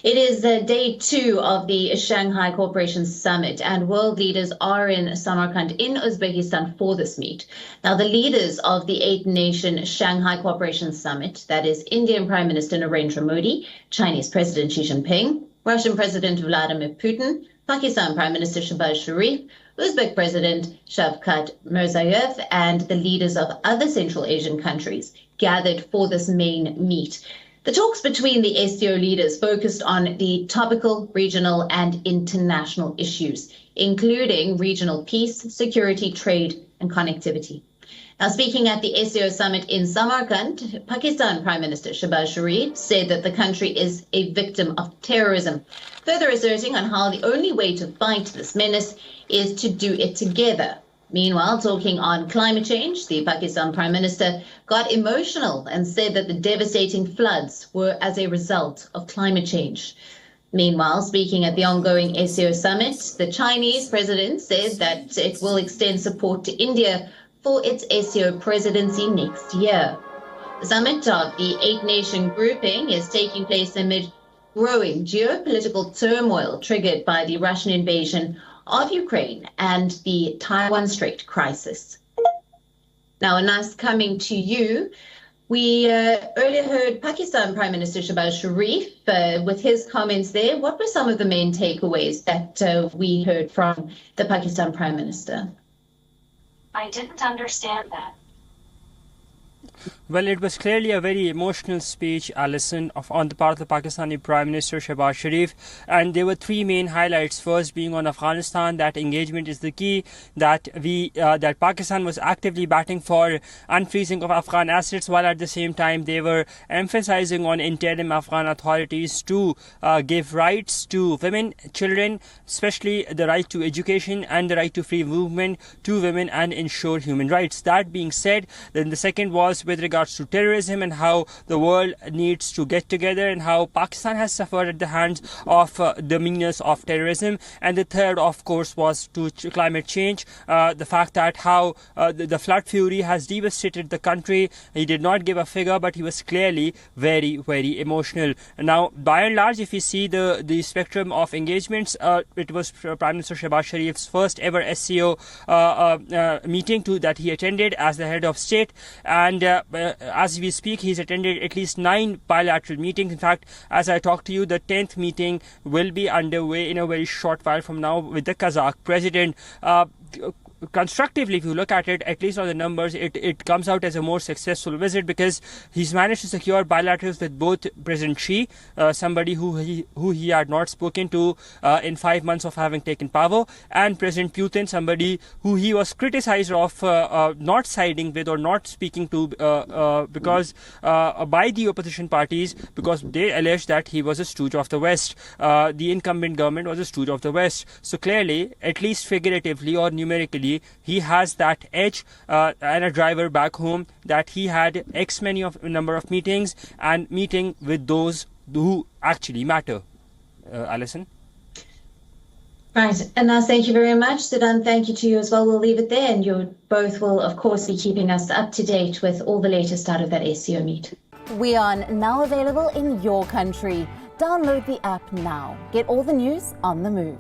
It is day 2 of the Shanghai Cooperation Summit, and world leaders are in Samarkand in Uzbekistan for this meet. Now, the leaders of the 8-nation Shanghai Cooperation Summit, that is Indian Prime Minister Narendra Modi, Chinese President Xi Jinping, Russian President Vladimir Putin, Pakistan Prime Minister Shehbaz Sharif, Uzbek President Shavkat Mirziyoyev, and the leaders of other Central Asian countries gathered for this main meet. The talks between the SCO leaders focused on the topical, regional and international issues, including regional peace, security, trade and connectivity. Now, speaking at the SCO Summit in Samarkand, Pakistan Prime Minister Shehbaz Sharif said that the country is a victim of terrorism, further asserting on how the only way to fight this menace is to do it together. Meanwhile, talking on climate change, the Pakistan Prime Minister got emotional and said that the devastating floods were as a result of climate change. Meanwhile, speaking at the ongoing SCO Summit, the Chinese president said that it will extend support to India for its SCO presidency next year. The summit of the 8-nation grouping is taking place amid growing geopolitical turmoil triggered by the Russian invasion of Ukraine and the Taiwan Strait crisis. Now, Anas, coming to you, we earlier heard Pakistan Prime Minister Shehbaz Sharif with his comments there. What were some of the main takeaways that we heard from the Pakistan Prime Minister? I didn't understand that. Well, it was clearly a very emotional speech, Alison, on the part of the Pakistani Prime Minister Shehbaz Sharif. And there were three main highlights. First being on Afghanistan, that engagement is the key, that Pakistan was actively batting for unfreezing of Afghan assets, while at the same time they were emphasizing on interim Afghan authorities to give rights to women, children, especially the right to education and the right to free movement to women, and ensure human rights. That being said, then the second was with regards to terrorism and how the world needs to get together and how Pakistan has suffered at the hands of the meanness of terrorism. And the third, of course, was to climate change, the fact that how the flood fury has devastated the country. He did not give a figure, but he was clearly very, very emotional. Now, by and large, if you see the spectrum of engagements, it was Prime Minister Shehbaz Sharif's first ever SCO meeting that he attended as the head of state, and as we speak, he's attended at least 9 bilateral meetings. In fact, as I talk to you, the 10th meeting will be underway in a very short while from now with the Kazakh president. Constructively, if you look at it, at least on the numbers, it comes out as a more successful visit because he's managed to secure bilaterals with both President Xi, somebody who he had not spoken to in 5 months of having taken power, and President Putin, somebody who he was criticized of not siding with or not speaking to because by the opposition parties, because they alleged that he was a stooge of the West. The incumbent government was a stooge of the West. So clearly, at least figuratively or numerically, he has that edge and a driver back home that he had number of meetings and meeting with those who actually matter. Alison? Right. Anas, thank you very much. Siddhant, thank you to you as well. We'll leave it there, and you both will, of course, be keeping us up to date with all the latest out of that SCO meet. WION, now available in your country. Download the app now. Get all the news on the move.